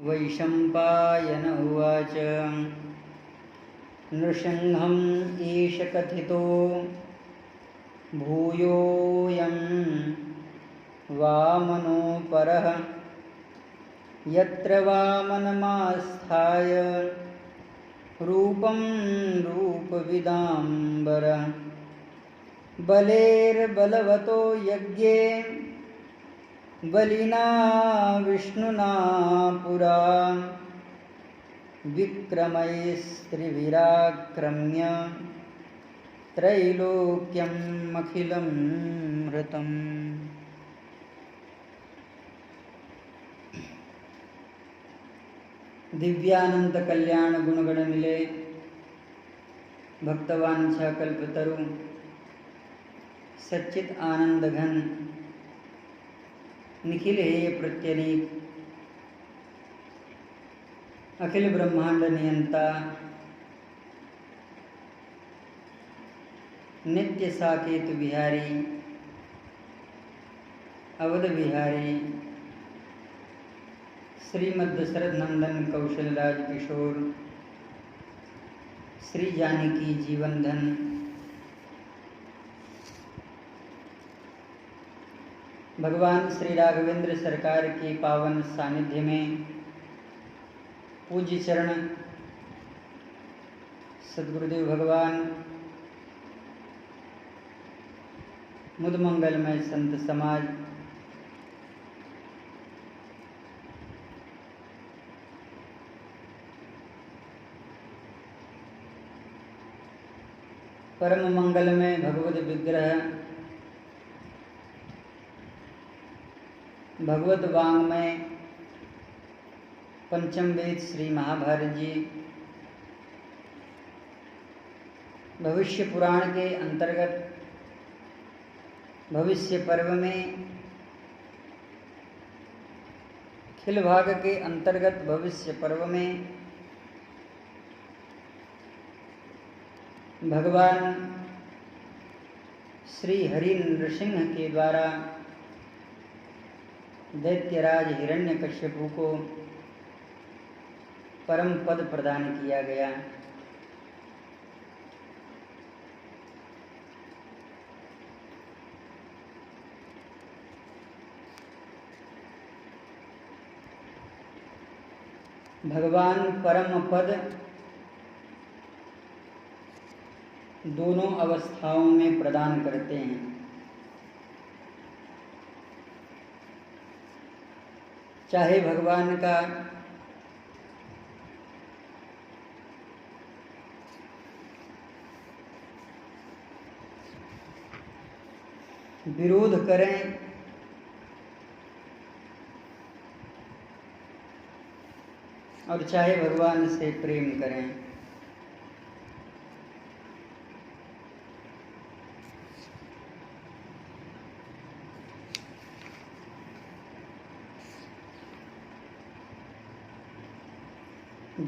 वैशम्पायन उवाच नृसिंहम् ईश कथितो भूयोऽयं वामनोऽपरः यत्र वामनमास्थाय रूपं रूपविदाम्बरः बलेर्बलवतो यज्ञे बलिना विष्णुना पुरा विक्रमैस्त्रिविराक्रम्य त्रैलोक्यमखिलं हृतम्। दिव्यानंद कल्याण गुणगण मिले भक्तवांछा कल्पतरु सच्चित आनंद घन निखिल हेय प्रत्यनीक अखिल ब्रह्मांड नियंता नित्य साकेत बिहारी अवध बिहारी श्रीमद दशरथ नंदन कौशलराज किशोर श्री जानकी जीवन धन भगवान श्री राघवेंद्र सरकार के पावन सानिध्य में पूज्य चरण सद्गुरुदेव भगवान मुद मंगलमय संत समाज परम मंगलमय भगवत विग्रह भगवत वांग्मय पंचम वेद श्री महाभारत जी भविष्य पुराण के अंतर्गत भविष्य पर्व में खिल भाग के अंतर्गत भविष्य पर्व में भगवान श्री हरि नृसिंह के द्वारा दैत्यराज हिरण्यकश्यपु को परम पद प्रदान किया गया। भगवान परम पद दोनों अवस्थाओं में प्रदान करते हैं। चाहे भगवान का विरोध करें और चाहे भगवान से प्रेम करें।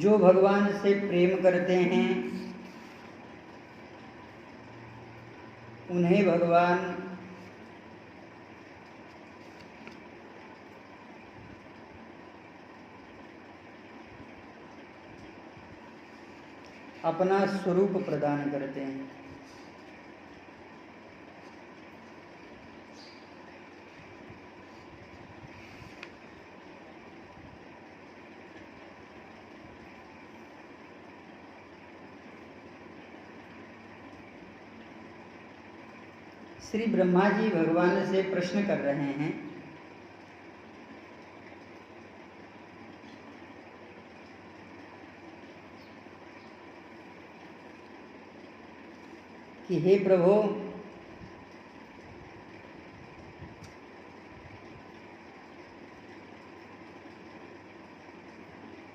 जो भगवान से प्रेम करते हैं उन्हें भगवान अपना स्वरूप प्रदान करते हैं। श्री ब्रह्मा जी भगवान से प्रश्न कर रहे हैं कि हे प्रभु,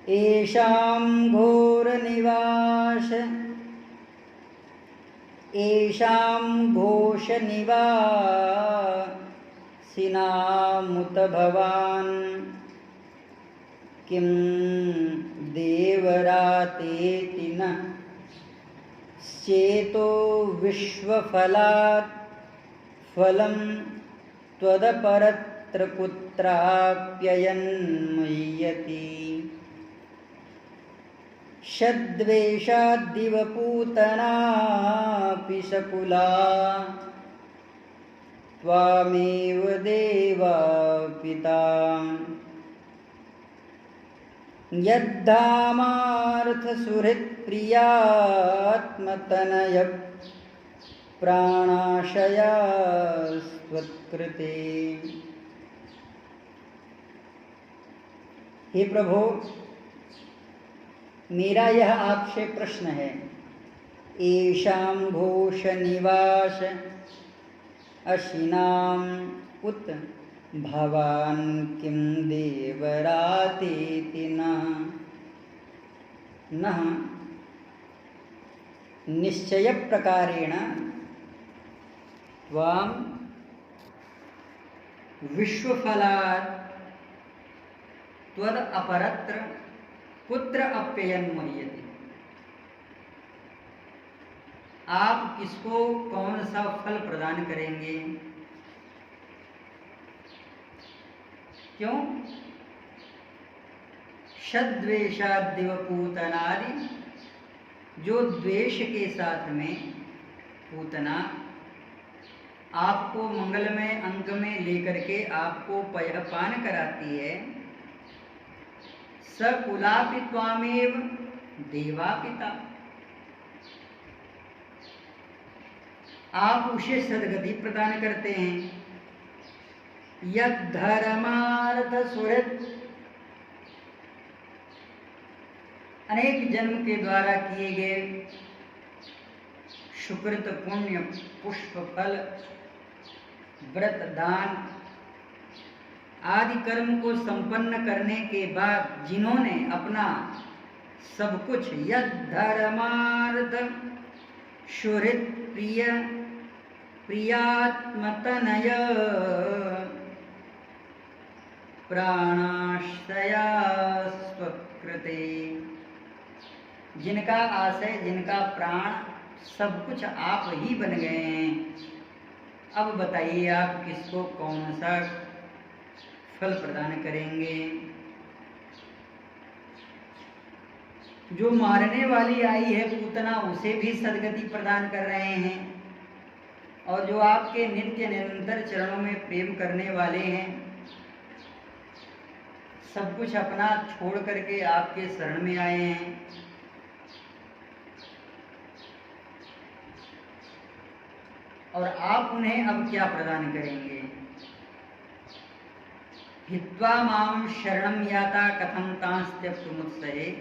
एषां घोर निवास एषां घोष निवासिनामुत भवान् किं देवरातेति न चेतो विश्वफलात् फलं त्वदपरत्र अपरत्र कुत्राप्ययन्मुह्यति षद्वेषाद्दिव पूतनापि शकुला त्वामेव देवा पिता यद्धामार्थसुहृत्प्रियात्मतनय प्राणाशयास्त्वत्कृते। हे प्रभु, मेरा यह आपसे प्रश्न है। येषां घोष निवास अशिनाम उत भवान् किं देवरातेति नः निश्चय प्रकारेण त्वां विश्वफलात् त्वद अपरत्र कुत्र अप्ययन्मुह्यति। आप किसको कौन सा फल प्रदान करेंगे? क्यों? षद्वेषाद्दिव पूतनादि, जो द्वेष के साथ में पूतना आपको मंगलमय अंक में लेकर के आपको पयपान कराती है, सकुलापि त्वामेव देवा पिता, आप उसे सद्गति प्रदान करते हैं। यद्धर्मार्थ सुहृत, अनेक जन्म के द्वारा किए गए सुकृत पुण्य पुष्प फल व्रत दान आदि कर्म को संपन्न करने के बाद जिन्होंने अपना सब कुछ यद्धर्मार्थ सुहृत प्रिय प्रियात्मतनय प्राणाश्रयास्त्वत्कृते, जिनका आशय जिनका प्राण सब कुछ आप ही बन गए हैं। अब बताइए आप किसको कौन सा फल प्रदान करेंगे? जो मारने वाली आई है पूतना, उसे भी सद्गति प्रदान कर रहे हैं, और जो आपके नित्य निरंतर चरणों में प्रेम करने वाले हैं, सब कुछ अपना छोड़ करके आपके शरण में आए हैं। और आप उन्हें अब क्या प्रदान करेंगे? हित्वा मां शरणं याता कथं तांस्त्यप्तुमुत्सहे,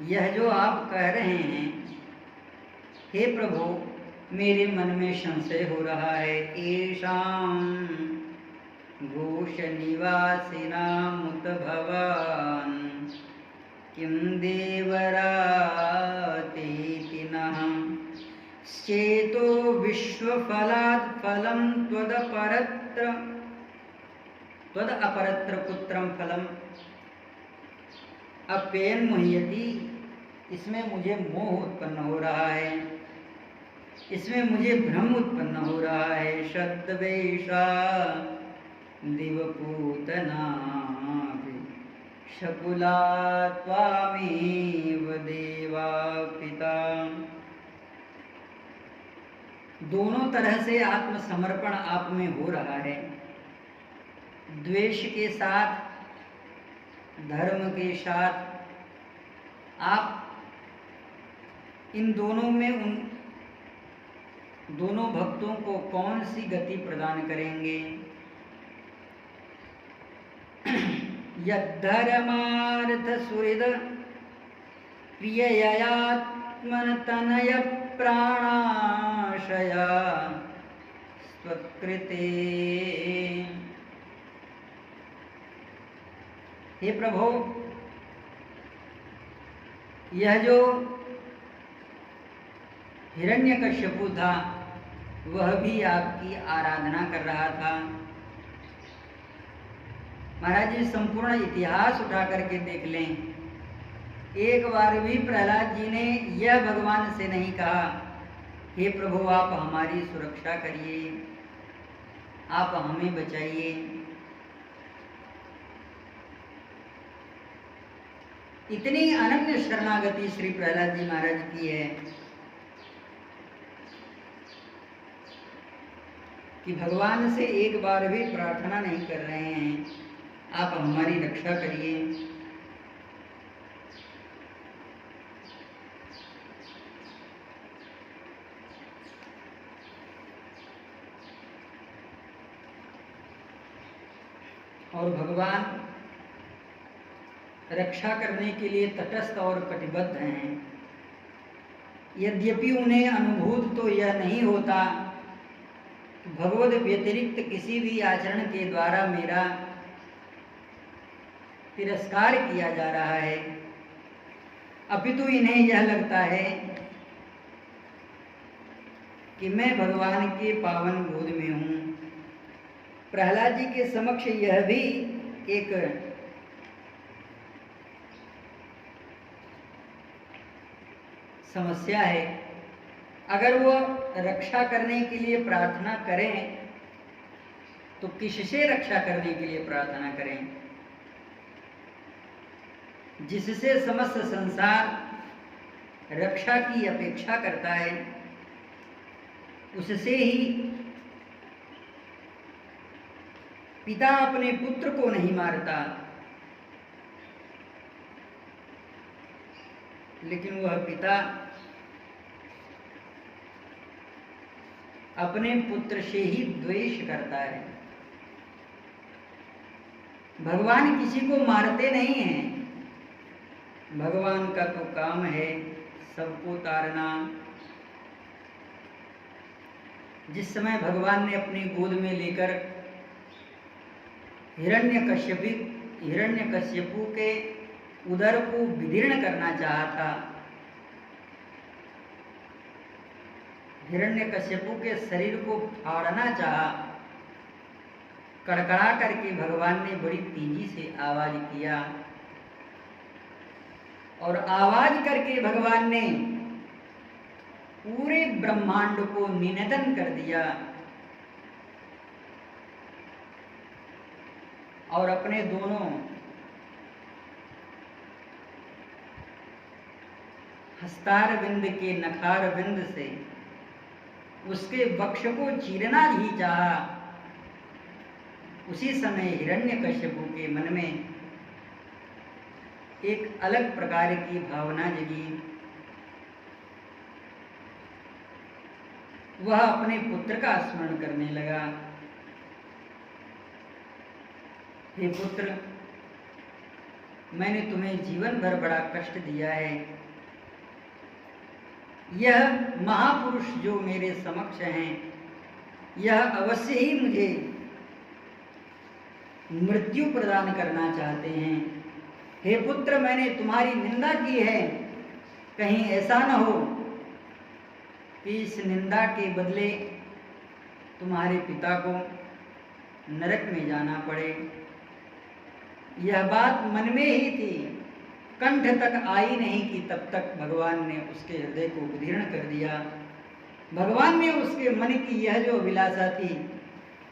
यह जो आप कह रहे हैं, हे प्रभु, मेरे मन में संशय हो रहा है। येषां घोष निवासिनामुत भवान् किं देवरातेति नः चेतो विश्वफलात् फलं त्वद अपरत्र पुत्रं फलम अप्ययन्मुह्यति। इसमें मुझे मोह उत्पन्न हो रहा है, इसमें मुझे भ्रम उत्पन्न हो रहा है। शद्वेषा दिवपूतनापि शकुला त्वामेव देवा पिता। दोनों तरह से आत्मसमर्पण आप में हो रहा है। द्वेष के साथ, धर्म के साथ, आप इन दोनों में उन दोनों भक्तों को कौन सी गति प्रदान करेंगे? यद्धर्मार्थ सुहृद प्रिययात्मनतनय प्राणाशया स्वकृते। हे प्रभु, यह जो हिरण्यकश्यपु था, वह भी आपकी आराधना कर रहा था। महाराज जी, संपूर्ण इतिहास उठा करके देख लें, एक बार भी प्रहलाद जी ने यह भगवान से नहीं कहा, हे प्रभु आप हमारी सुरक्षा करिए, आप हमें बचाइए। इतनी अनन्य शरणागति श्री प्रहलाद जी महाराज की है कि भगवान से एक बार भी प्रार्थना नहीं कर रहे हैं, आप हमारी रक्षा करिए। और भगवान रक्षा करने के लिए तटस्थ और कटिबद्ध हैं। यद्यपि उन्हें अनुभूत तो यह नहीं होता कि भगवद व्यतिरिक्त किसी भी आचरण के द्वारा मेरा तिरस्कार किया जा रहा है, अपितु इन्हें यह लगता है कि मैं भगवान के पावन गोद में हूँ। प्रहलाद जी के समक्ष यह भी एक समस्या है। अगर वो रक्षा करने के लिए प्रार्थना करें तो किससे रक्षा करने के लिए प्रार्थना करें? जिससे समस्त संसार रक्षा की अपेक्षा करता है, उससे ही पिता अपने पुत्र को नहीं मारता, लेकिन वह पिता अपने पुत्र से ही द्वेष करता है। भगवान किसी को मारते नहीं हैं। भगवान का तो काम है सबको तारना। जिस समय भगवान ने अपनी गोद में लेकर हिरण्यकश्यपु के उदर को विदीर्ण करना चाहा था, हिरण्यकश्यपु के शरीर को फाड़ना चाहा, कड़कड़ा करके भगवान ने बड़ी तेजी से आवाज किया और आवाज करके भगवान ने पूरे ब्रह्मांड को निनदन कर दिया और अपने दोनों हस्तार बिंद के नखार बिंद से उसके वक्ष को चीरना ही चाहा। उसी समय हिरण्यकश्यपु के मन में एक अलग प्रकार की भावना जगी। वह अपने पुत्र का स्मरण करने लगा। हे पुत्र, मैंने तुम्हें जीवन भर बड़ा कष्ट दिया है। यह महापुरुष जो मेरे समक्ष हैं, यह अवश्य ही मुझे मृत्यु प्रदान करना चाहते हैं। हे पुत्र, मैंने तुम्हारी निंदा की है, कहीं ऐसा न हो कि इस निंदा के बदले तुम्हारे पिता को नरक में जाना पड़े। यह बात मन में ही थी, कंठ तक आई नहीं कि तब तक भगवान ने उसके हृदय को विदीर्ण कर दिया। भगवान ने उसके मन की यह जो अभिलाषा थी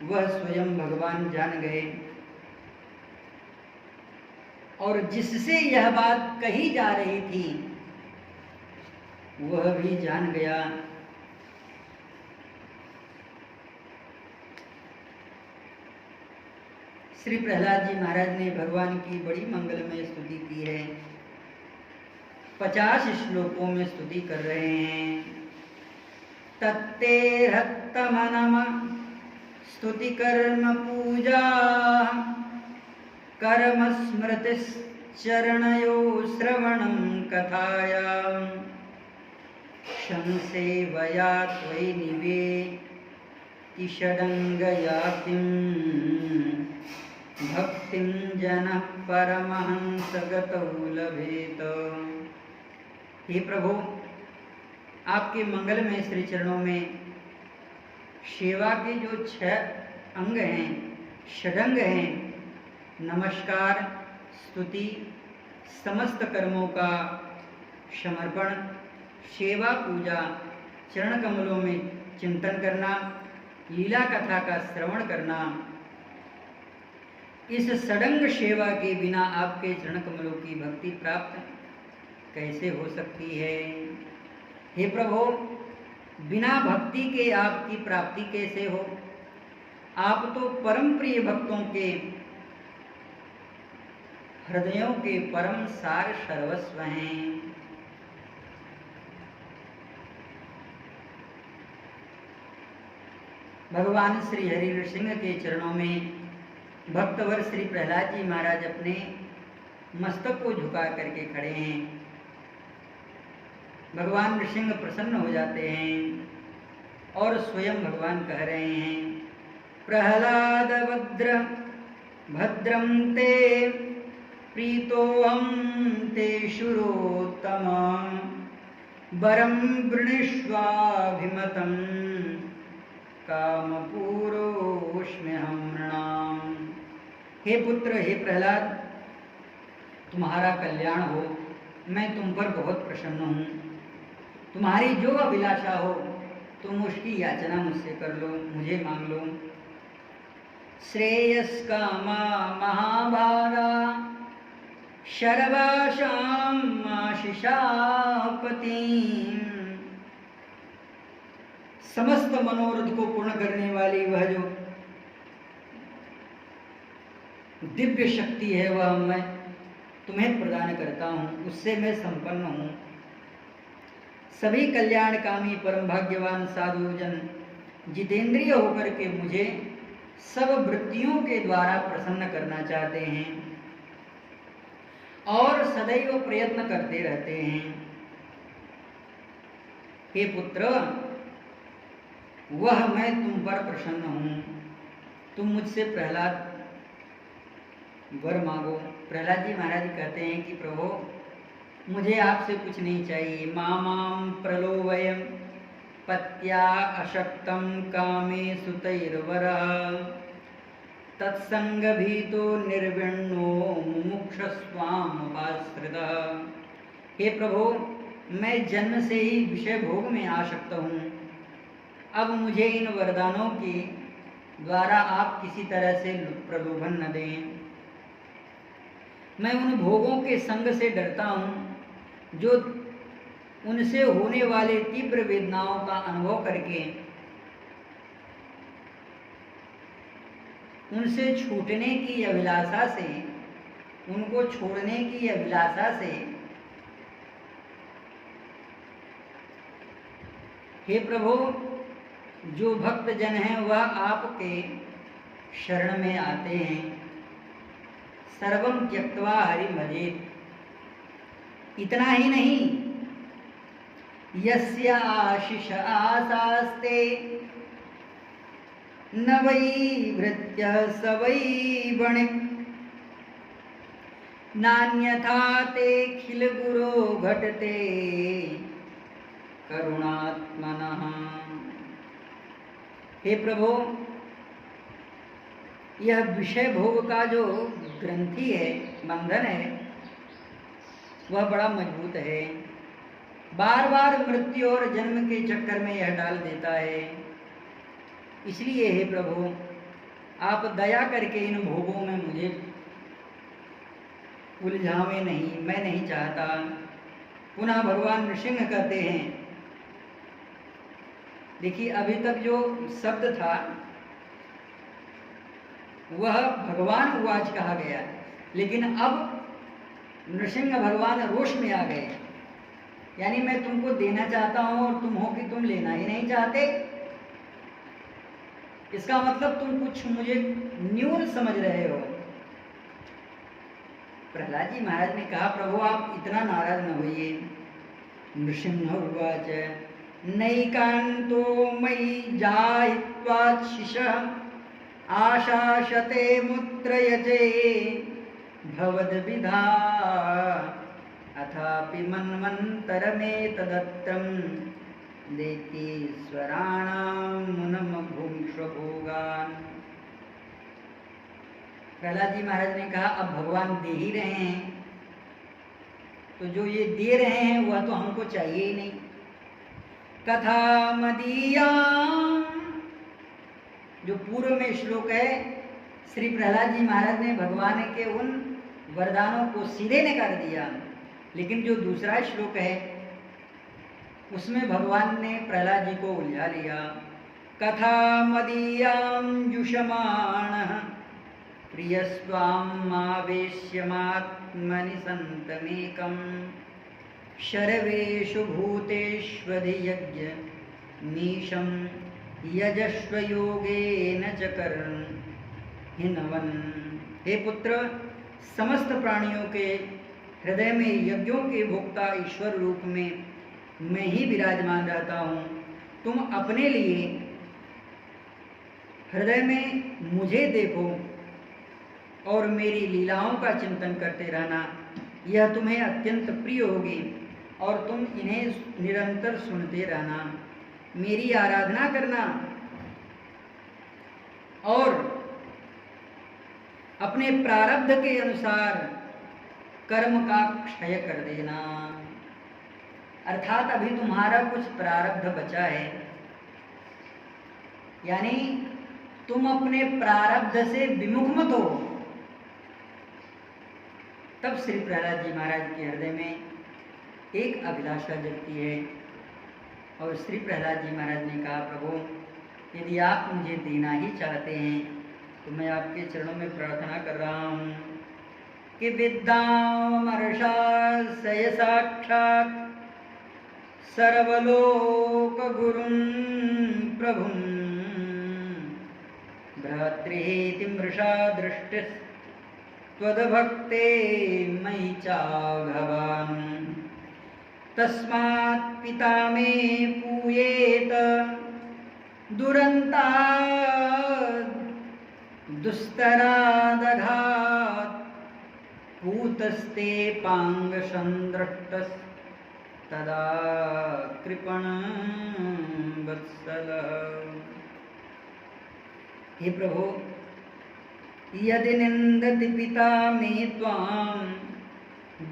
वह स्वयं भगवान जान गए और जिससे यह बात कही जा रही थी वह भी जान गया। श्री प्रहलाद जी महाराज ने भगवान की बड़ी मंगलमय स्तुति की है। 50 श्लोकों में स्तुति कर रहे हैं। तत्ते हत्तमनम स्तुति कर्म पूजा कर्म स्मृति चरणयो श्रवणं कथायां संसेवया त्वयि निवेति षडंगयातिं भक्तिं जनः परमहंस गतौ लभेत। हे प्रभु, आपके मंगलमय श्री चरणों में सेवा के जो 6 अंग हैं, षडंग हैं, नमस्कार, स्तुति, समस्त कर्मों का समर्पण, सेवा, पूजा, चरण कमलों में चिंतन करना, लीला कथा का श्रवण करना, इस सडंग सेवा के बिना आपके चरण कमलों की भक्ति प्राप्त कैसे हो सकती है। हे प्रभु, बिना भक्ति के आपकी प्राप्ति कैसे हो। आप तो परम प्रिय भक्तों के हृदयों के परम सार सर्वस्व हैं। भगवान श्री हरि नृसिंह के चरणों में भक्तवर श्री प्रहलाद जी महाराज अपने मस्तक को झुका करके खड़े हैं। भगवान नृसिंह प्रसन्न हो जाते हैं और स्वयं भगवान कह रहे हैं, प्रहलाद भद्रम ते प्रीतोऽहं ते शुरोत्तम वरं वृणीष्वाभिमतं कामपूरोऽस्म्यहं नृणाम्। हे पुत्र, हे प्रहलाद, तुम्हारा कल्याण हो। मैं तुम पर बहुत प्रसन्न हूँ। तुम्हारी जो अभिलाषा हो तुम उसकी याचना मुझसे कर लो, मुझे मांग लो। श्रेयस्कामा महाभागा सर्वासां आशिषापति। समस्त मनोरथ को पूर्ण करने वाली वह जो दिव्य शक्ति है वह मैं तुम्हें प्रदान करता हूँ, उससे मैं संपन्न हूँ। सभी कल्याणकामी परम भाग्यवान साधुजन जितेंद्रिय होकर के मुझे सब वृत्तियों के द्वारा प्रसन्न करना चाहते हैं और सदैव प्रयत्न करते रहते हैं। हे पुत्र, वह मैं तुम पर प्रसन्न हूँ। तुम मुझसे प्रहलाद वर मांगो। प्रहलाद जी महाराज कहते हैं कि प्रभु, मुझे आपसे कुछ नहीं चाहिए। मामां प्रलोभय पत्या अशक्तं कामे सुतैर्वरः तत्संग भीतो निर्विण्णो मुमुक्षस्वामुपाश्रितः। हे प्रभु, मैं जन्म से ही विषय भोग में आसक्त हूँ। अब मुझे इन वरदानों के द्वारा आप किसी तरह से प्रलोभन न दें। मैं उन भोगों के संग से डरता हूँ जो उनसे होने वाले तीव्र वेदनाओं का अनुभव करके उनसे छूटने की अभिलाषा से, उनको छोड़ने की अभिलाषा से हे प्रभु, जो भक्त जन हैं वह आपके शरण में आते हैं। सर्वं त्यक्त्वा हरि भजेत्। इतना ही नहीं, यस्य आशिष आसास्ते न वै भृत्य स वै वणिक् नान्यथा ते खिल गुरो घटते करुणात्मनः। हे प्रभु, यह विषय भोग का जो ग्रंथि है, बंधन है, वह बड़ा मजबूत है। बार बार मृत्यु और जन्म के चक्कर में यह डाल देता है। इसलिए हे प्रभु, आप दया करके इन भोगों में मुझे उलझावे नहीं, मैं नहीं चाहता। पुनः भगवान नृसिंह कहते हैं, देखिए अभी तक जो शब्द था वह भगवान उवाच कहा गया, लेकिन अब नृसिंह भगवान रोष में आ गए। यानी मैं तुमको देना चाहता हूं और तुम हो कि तुम लेना ही नहीं चाहते। इसका मतलब तुम कुछ मुझे न्यून समझ रहे हो। प्रहलाद जी महाराज ने कहा, प्रभु आप इतना नाराज न होइए। नृसिंह उवाच नैकान्तो मयि जायित्वाशिषः आशाशते मुत्रयजे भवद्विधा अथापि मन्वन्तरमेतदत्तं दैत्येश्वराणां मुनमभुङ्क्षभोगान्। प्रहलाद जी महाराज ने कहा, अब भगवान दे ही रहे हैं तो जो ये दे रहे हैं वह तो हमको चाहिए ही नहीं। कथा मदीया, जो पूर्व में श्लोक है, श्री प्रहलाद जी महाराज ने भगवान के उन वरदानों को सीधे नकार दिया, लेकिन जो दूसरा श्लोक है उसमें भगवान ने प्रहलाद जी को उलझा लिया। कथा मदीयां जुषमाणः प्रियस्त्वामावेश्यमात्मनि सन्तमेकं शर्वेषु भूतेष्वधियज्ञ मीशं यजस्व योगेन च कर्हिन्वन्। हे पुत्र, समस्त प्राणियों के हृदय में यज्ञों के भोक्ता ईश्वर रूप में मैं ही विराजमान रहता हूँ। तुम अपने लिए हृदय में मुझे देखो और मेरी लीलाओं का चिंतन करते रहना, यह तुम्हें अत्यंत प्रिय होगी और तुम इन्हें निरंतर सुनते रहना। मेरी आराधना करना और अपने प्रारब्ध के अनुसार कर्म का क्षय कर देना। अर्थात अभी तुम्हारा कुछ प्रारब्ध बचा है, यानी तुम अपने प्रारब्ध से विमुख मत हो। तब श्री प्रहलाद जी महाराज के हृदय में एक अभिलाषा जगती है और श्री प्रहलाद जी महाराज ने कहा, प्रभु यदि आप मुझे देना ही चाहते हैं तो मैं आपके चरणों में प्रार्थना कर रहा हूँ कि विद्यामर्षास्य साक्षात् सर्वलोक गुरुं प्रभुं भ्रातृहेति मृषा दृष्टिः त्वद्भक्ते मयि चाघवान् तस्मात् पिता मे पूयेत दुरन्ताद् दुस्तरादघात् पूतस्ते पाङ्गसन्दृष्टस्तदा कृपण वत्सलः। हे प्रभु, यदि निन्दति पिता मे त्वां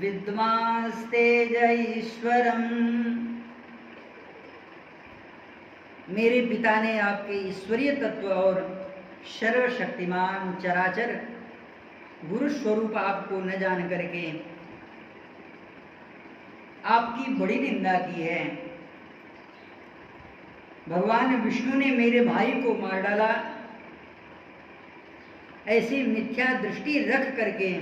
विद्वांस्तेज ईश्वरम्। मेरे पिता ने आपके ईश्वरीय तत्व और सर्वशक्तिमान चराचर गुरु स्वरूप आपको न जान करके आपकी बड़ी निंदा की है। भगवान विष्णु ने मेरे भाई को मार डाला, ऐसी मिथ्या दृष्टि रख करके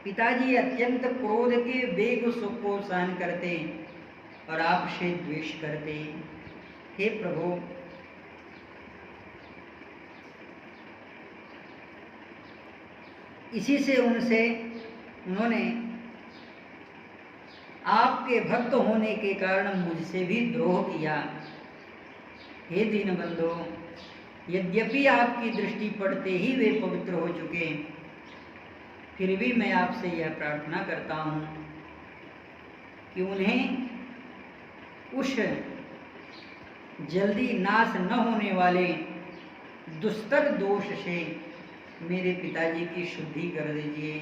पिताजी अत्यंत क्रोध के वेग को सहन करते और आपसे द्वेष करते। हे प्रभु, इसी से उन्होंने आपके भक्त होने के कारण मुझसे भी द्रोह किया। हे दीनबंधो, यद्यपि आपकी दृष्टि पड़ते ही वे पवित्र हो चुके, फिर भी मैं आपसे यह प्रार्थना करता हूँ कि उन्हें उस जल्दी नाश न होने वाले दुस्तर दोष से मेरे पिताजी की शुद्धि कर दीजिए।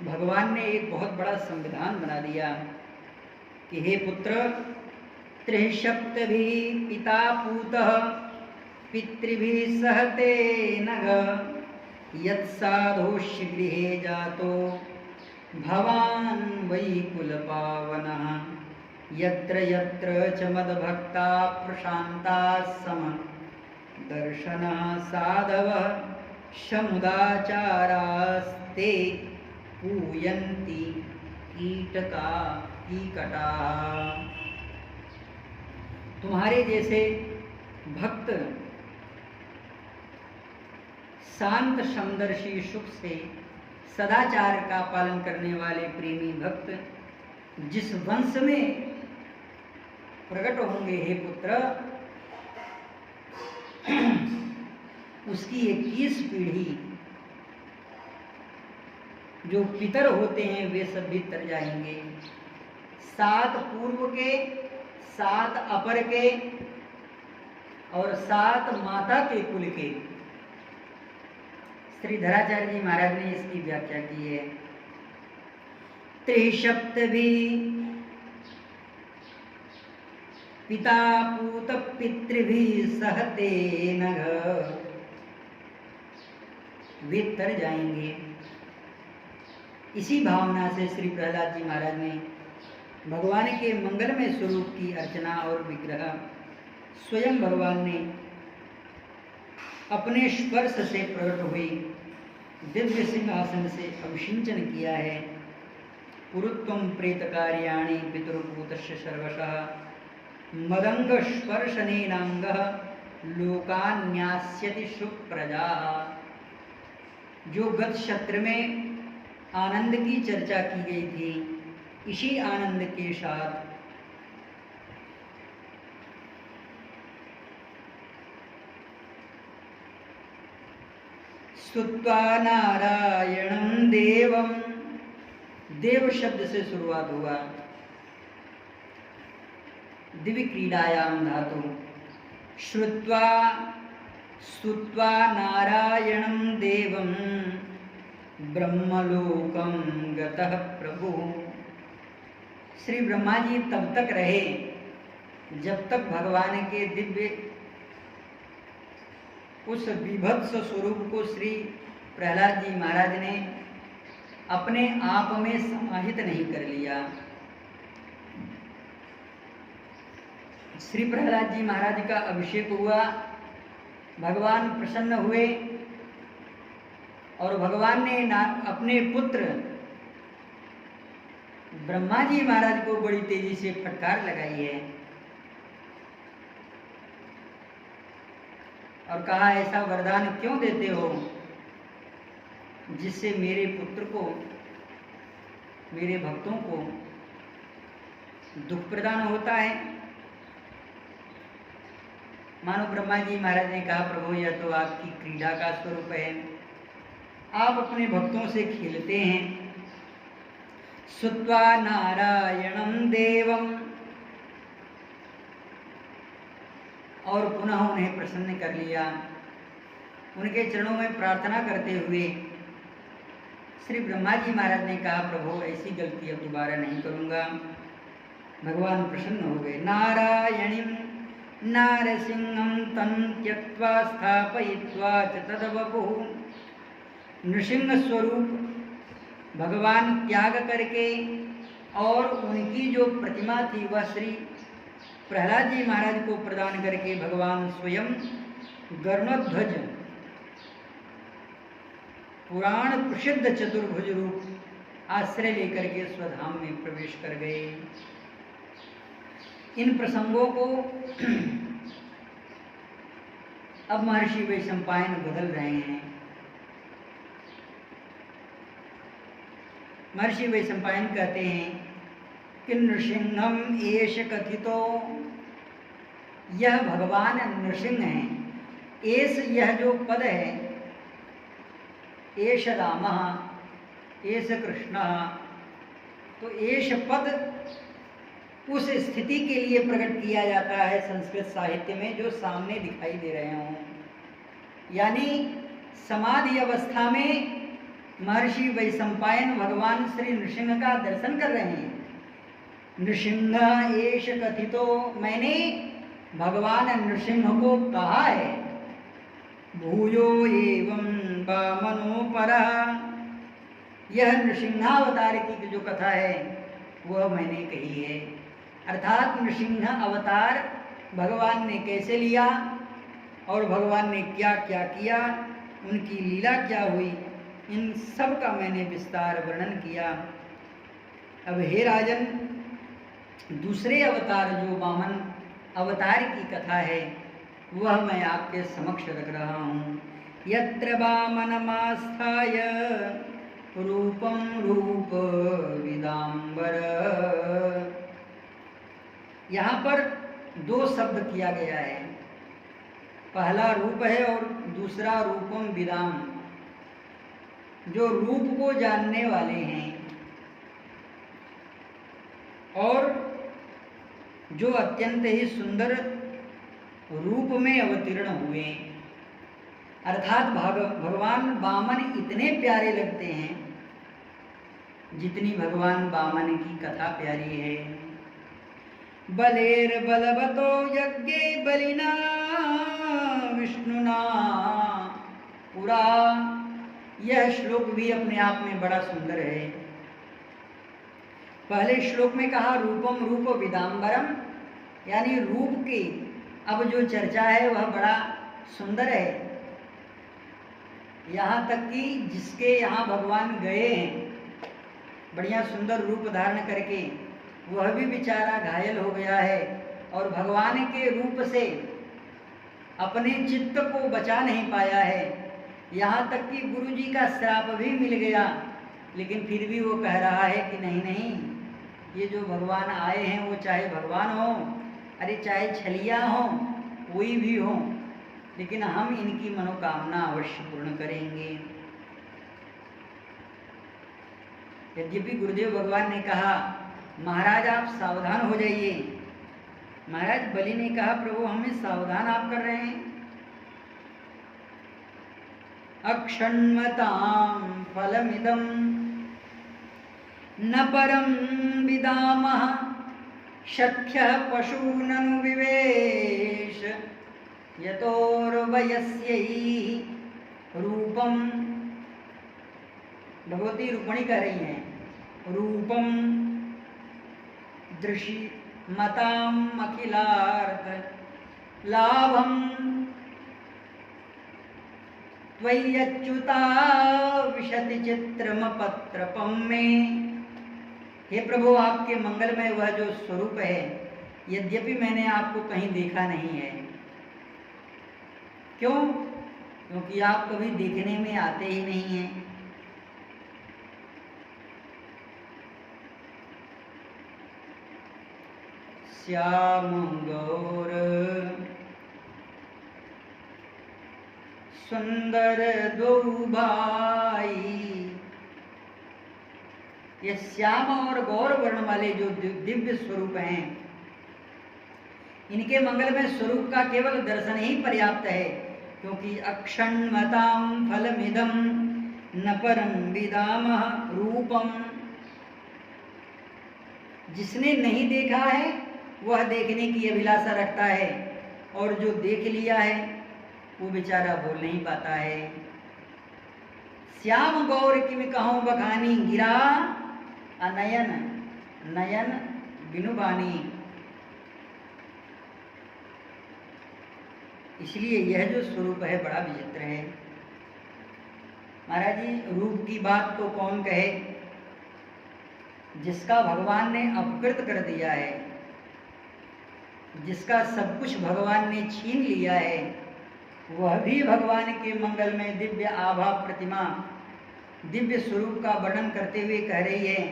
भगवान ने एक बहुत बड़ा संविधान बना दिया कि हे पुत्र, त्रिसप्तभिः पिता पूतः पितृभिः सहते नघ यत्साधोष्य गृहे जातो भवान् वै कुलपावनः यत्र यत्र च मद्भक्ता प्रशान्ताः समदर्शनः साधवः समुदाचारास्ते पूयन्ति कीटकाः। तुम्हारे जैसे भक्त शांत समदर्शी सुख से सदाचार का पालन करने वाले प्रेमी भक्त जिस वंश में प्रकट होंगे हे पुत्र, उसकी 21 पीढ़ी जो पितर होते हैं वे सब भी तर जाएंगे। 7 पूर्व के, 7 अपर के और 7 माता के कुल के। श्री धराचार्य जी महाराज ने इसकी व्याख्या की है। त्रिसप्तभिः पिता पूत पितृभिः सहते नघ वे तर जाएंगे। इसी भावना से श्री प्रहलाद जी महाराज ने भगवान के मंगलमय स्वरूप की अर्चना और विग्रह स्वयं भगवान ने अपने स्पर्श से प्रकट हुई दिव्य सिंहासन से अभिषिंचन किया है। पुरुत्वम प्रेत कार्याणि पितृभूतस्य सर्वशः मदंग स्पर्शनेनांग लोकान्यास्यति सुप्रजा। जो गत सत्र में आनंद की चर्चा की गई थी, इसी आनंद के साथ स्तुत्वा नारायणं देवम, देव शब्द से शुरुआत हुआ, दिव्य क्रीडायाम धातु, श्रुत्वा स्तुत्वा नारायणं देवम ब्रह्मलोकम गतः प्रभु। श्री ब्रह्मा जी तब तक रहे जब तक भगवान के दिव्य उस विभत्स स्वरूप को श्री प्रहलाद जी महाराज ने अपने आप में समाहित नहीं कर लिया। श्री प्रहलाद जी महाराज का अभिषेक हुआ, भगवान प्रसन्न हुए और भगवान ने अपने पुत्र ब्रह्मा जी महाराज को बड़ी तेजी से फटकार लगाई है और कहा, ऐसा वरदान क्यों देते हो जिससे मेरे पुत्र को, मेरे भक्तों को दुख प्रदान होता है। मानो ब्रह्मा जी महाराज ने कहा, प्रभु यह तो आपकी क्रीड़ा का स्वरूप है, आप अपने भक्तों से खेलते हैं। स्तुत्वा नारायणं देवम, और पुनः उन्हें प्रसन्न कर लिया। उनके चरणों में प्रार्थना करते हुए श्री ब्रह्मा जी महाराज ने कहा, प्रभु ऐसी गलती अब दोबारा नहीं करूँगा। भगवान प्रसन्न हो गए। नारायणीं नारसिंहं तं त्यक्त्वा स्थापयित्वा च तद्वपुः। नृसिंह स्वरूप भगवान त्याग करके और उनकी जो प्रतिमा थी वह श्री प्रहलाद जी महाराज को प्रदान करके भगवान स्वयं गरुड़ध्वज पुराण प्रसिद्ध चतुर्भुज रूप आश्रय लेकर के स्वधाम में प्रवेश कर गए। इन प्रसंगों को अब महर्षि वैशंपायन बदल रहे हैं। महर्षि वैशंपायन कहते हैं कि नृसिंहम एष कथितो, यह भगवान नृसिंह है। एष यह जो पद है, एष रामः एष कृष्णः, तो एष पद उस स्थिति के लिए प्रकट किया जाता है संस्कृत साहित्य में जो सामने दिखाई दे रहे हों। यानी समाधि अवस्था में महर्षि वैशंपायन भगवान श्री नृसिंह का दर्शन कर रहे हैं। नृसिंह एष कथितो, मैंने भगवान नृसिंह को कहा है। भूयो एवं वामनो परः, यह नृसिंहावतार की जो कथा है वह मैंने कही है। अर्थात नृसिंह अवतार भगवान ने कैसे लिया और भगवान ने क्या क्या किया, उनकी लीला क्या हुई, इन सब का मैंने विस्तार वर्णन किया। अब हे राजन, दूसरे अवतार जो वामन अवतार की कथा है वह मैं आपके समक्ष रख रहा हूँ। यत्र वामनमास्थाय रूपम रूप विदाम्बर, यहाँ पर दो शब्द किया गया है। पहला रूप है और दूसरा रूपम विदाम, जो रूप को जानने वाले हैं और जो अत्यंत ही सुंदर रूप में अवतीर्ण हुए। अर्थात भगवान वामन इतने प्यारे लगते हैं जितनी भगवान वामन की कथा प्यारी है। बलेर बलवतो यज्ञे बलिना विष्णुना पुरा यह श्लोक भी अपने आप में बड़ा सुंदर है। पहले श्लोक में कहा रूपम रूप विदाम्बरम, यानी रूप की अब जो चर्चा है वह बड़ा सुंदर है। यहाँ तक कि जिसके यहाँ भगवान गए हैं बढ़िया सुंदर रूप धारण करके, वह भी बेचारा घायल हो गया है और भगवान के रूप से अपने चित्त को बचा नहीं पाया है। यहाँ तक कि गुरु जी का श्राप भी मिल गया, लेकिन फिर भी वो कह रहा है कि नहीं नहीं, ये जो भगवान आए हैं वो चाहे भगवान हो, अरे चाहे छलिया हो, कोई भी हो, लेकिन हम इनकी मनोकामना अवश्य पूर्ण करेंगे। यद्यपि गुरुदेव भगवान ने कहा महाराज आप सावधान हो जाइए। महाराज बलि ने कहा प्रभु हमें सावधान आप कर रहे हैं। अक्षण्मतां फलमिदं न परं विदामः शक्यः पशूननु विवेश यतोर्वयस्यै रूपम। भगवती रुक्मिणी कह रही हैं रूपम दृशि मताम अखिलार्थ लाभम त्वय्यच्युता विशति चित्रम पत्रपम में। हे प्रभु आपके मंगलमय वह जो स्वरूप है, यद्यपि मैंने आपको कहीं देखा नहीं है। क्यों? क्योंकि आप कभी देखने में आते ही नहीं हैं। श्याम गौर सुंदर दो भाई, ये श्याम और गौर वर्ण वाले जो दिव्य स्वरूप हैं, इनके मंगलमय स्वरूप का केवल दर्शन ही पर्याप्त है। क्योंकि अक्षण्मतां फलमिदं न परं विदामः रूपम। जिसने नहीं देखा है वह देखने की अभिलाषा रखता है, और जो देख लिया है वो बेचारा बोल नहीं पाता है। श्याम गौर किम कहूँ बखानी गिरा अनयन नयन बिनुबानी। इसलिए यह जो स्वरूप है बड़ा विचित्र है। महाराज जी रूप की बात तो कौन कहे, जिसका भगवान ने अपकृत कर दिया है, जिसका सब कुछ भगवान ने छीन लिया है, वह भी भगवान के मंगल में दिव्य आभा प्रतिमा दिव्य स्वरूप का वर्णन करते हुए कह रही है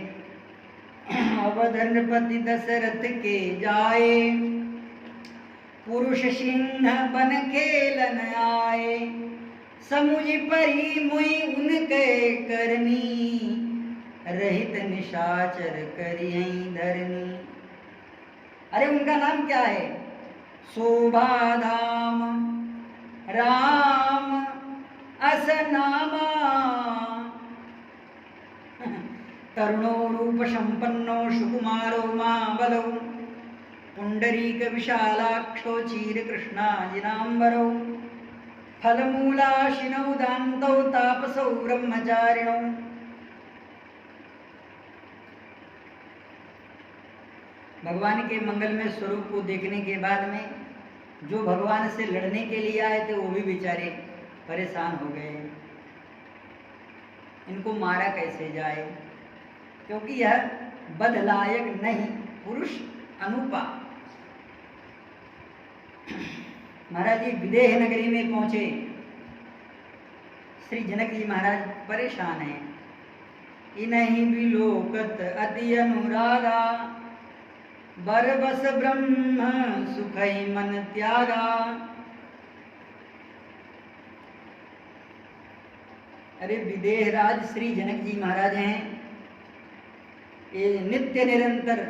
अवधनपति दशरथ के जाए पुरुष सिंह बन खेलन आए समुझ परी मुई उनके करनी रहित निशाचर करियई धरनी। अरे उनका नाम क्या है? शोभाधाम राम असनामा तरुणो रूप संपन्नो सुकुमारो माबलो पुंडरीक विशालाक्षो चीर कृष्णाजिनांबरो फलमूलाशिनौ दान्तौ तापसौ ब्रह्मचारिणौ। भगवान के मंगलमय स्वरूप को देखने के बाद में जो भगवान से लड़ने के लिए आए थे वो भी बेचारे परेशान हो गए। इनको मारा कैसे जाए, क्योंकि यह बदलायक नहीं, पुरुष अनुपा। महाराज जी विदेह नगरी में पहुंचे। श्री जनक जी महाराज परेशान हैं। इन्हीं विलोकत अति अनुरागा बरबस ब्रह्म सुखई मन त्यागा। अरे विदेह राज श्री जनक जी महाराज हैं, ये नित्य निरंतर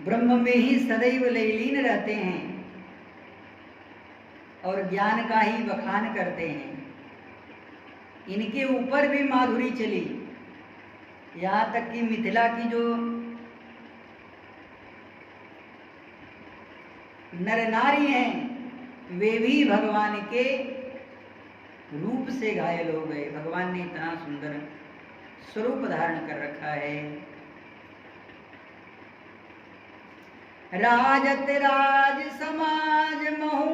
ब्रह्म में ही सदैव लीन रहते हैं और ज्ञान का ही बखान करते हैं। इनके ऊपर भी माधुरी चली, यहाँ तक कि मिथिला की जो नर नारी हैं वे भी भगवान के रूप से घायल हो गए। भगवान ने इतना सुंदर स्वरूप धारण कर रखा है। राजत राज समाज महु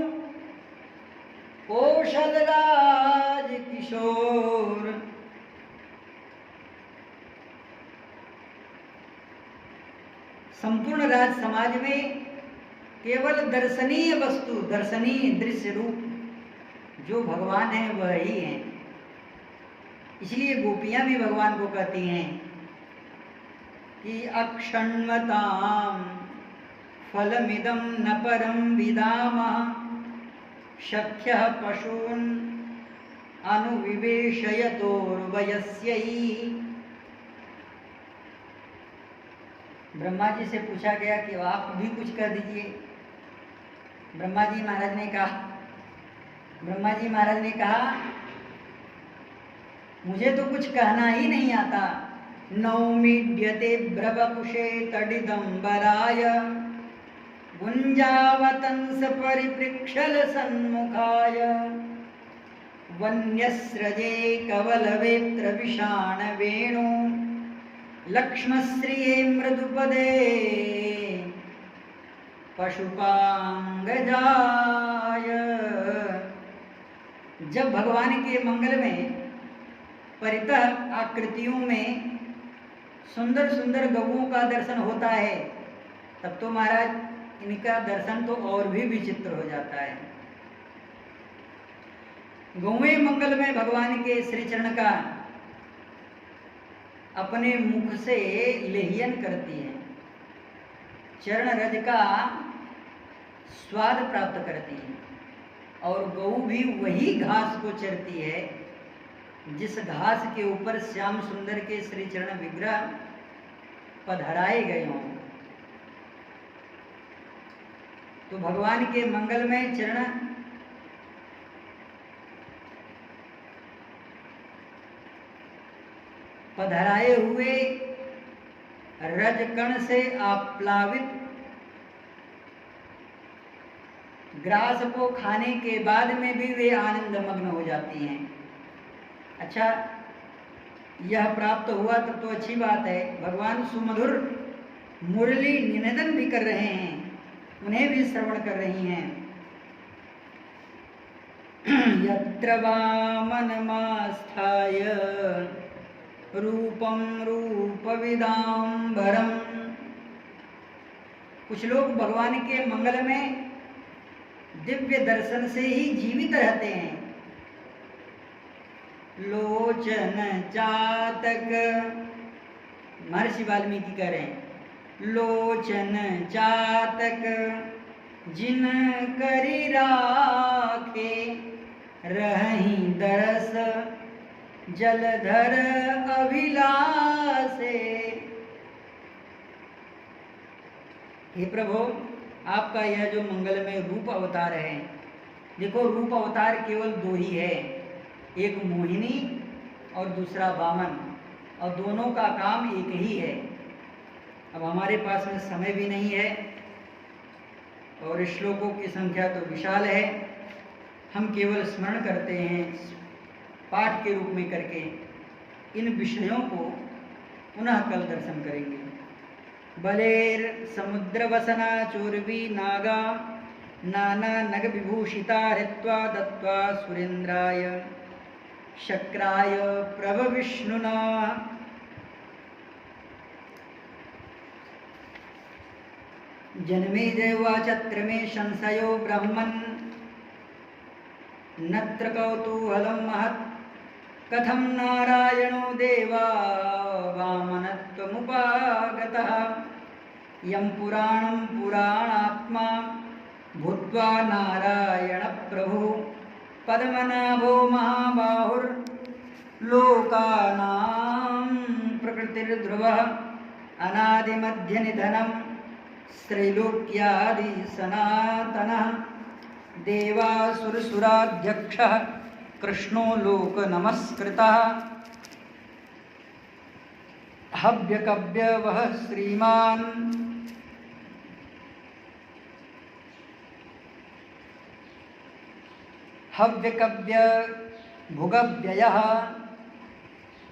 कौशल राज किशोर, संपूर्ण राज समाज में केवल दर्शनीय वस्तु, दर्शनीय दृश्य रूप जो भगवान है वह ही है। इसलिए गोपियां भी भगवान को कहती हैं कि अक्षण्वताम फलमिदं न परं विदामः शक्यः पशून् अनुविवेशयतोर्वयस्यै। ब्रह्मा जी से पूछा गया कि आप भी कुछ कह दीजिए। ब्रह्मा जी महाराज ने कहा मुझे तो कुछ कहना ही नहीं आता। नौमीड्यते ब्रवपुषे तडिदंबराय गुंजावतंस परिपृक्षल सन्मुखाय वन्यस्रजे कवलवेत्र विषाण वेणु लक्ष्मश्रिये मृदुपदे पशुपांगजाय। जब भगवान के मंगल में परितः आकृतियों में सुंदर सुंदर गौओं का दर्शन होता है तब तो महाराज इनका दर्शन तो और भी विचित्र हो जाता है। गौएं मंगल में भगवान के श्री चरण का अपने मुख से लेहयन करती हैं, चरण रज का स्वाद प्राप्त करती हैं और गौ भी वही घास को चरती है जिस घास के ऊपर श्याम सुंदर के श्री चरण विग्रह पधराए गए हों। तो भगवान के मंगल में चरण पधराए हुए रजकण से आप्लावित ग्रास को खाने के बाद में भी वे आनंद मग्न हो जाती हैं। अच्छा, यह प्राप्त हुआ तब तो अच्छी बात है। भगवान सुमधुर मुरली निवेदन भी कर रहे हैं, उन्हें भी श्रवण कर रही हैं। यत्र वामनमास्थाय रूपम रूपविदाम्बरम। कुछ लोग भगवान के मंगल में दिव्य दर्शन से ही जीवित रहते हैं। लोचन चातक, महर्षि वाल्मीकि कह रहे हैं, लोचन चातक जिन करी राखे रही दरस जलधर अभिलाषे। हे प्रभु, आपका यह जो मंगल में रूप अवतार है, देखो रूप अवतार केवल दो ही है, एक मोहिनी और दूसरा वामन, और दोनों का काम एक ही है। अब हमारे पास में समय भी नहीं है और श्लोकों की संख्या तो विशाल है। हम केवल स्मरण करते हैं पाठ के रूप में करके। इन विषयों को पुनः कल दर्शन करेंगे। बलेर समुद्र वसना चोरवी नागा नाना नग विभूषिता हृत्वा दत्वा सुरेंद्राय शक्राय प्रभ विष्णुना। जन्मेजयवाचत्र मे संशयो ब्रह्मन् नत्र कौतूहलं महत् कथं नारायणो देवा वामनत्वमुपागतः। यं पुराणं पुराणात्मा भूत्वा नारायण प्रभु पद्मनाभो महाबाहुर्लोकानां प्रकृतिर्ध्रुवः अनादिमध्यनिधनं त्रैलोक्यादि सनातनः देवासुरसुराध्यक्षः कृष्णो लोक नमस्कृतः। हव्यकव्यवः श्रीमान् हव्यकव्य भुगव्ययः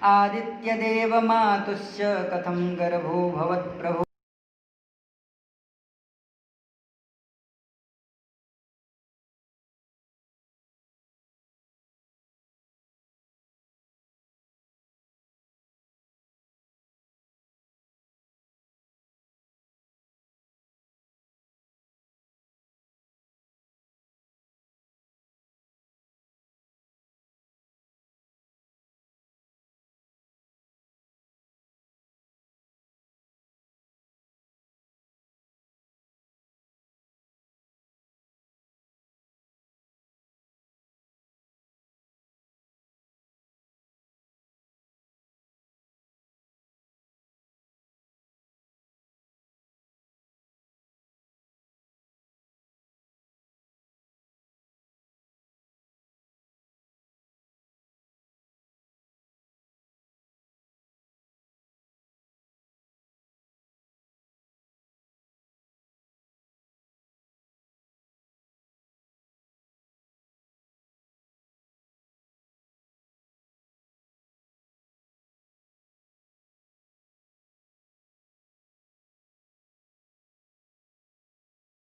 आदित्यदेवमातुश्च कथं गर्भो भवत्प्रभो।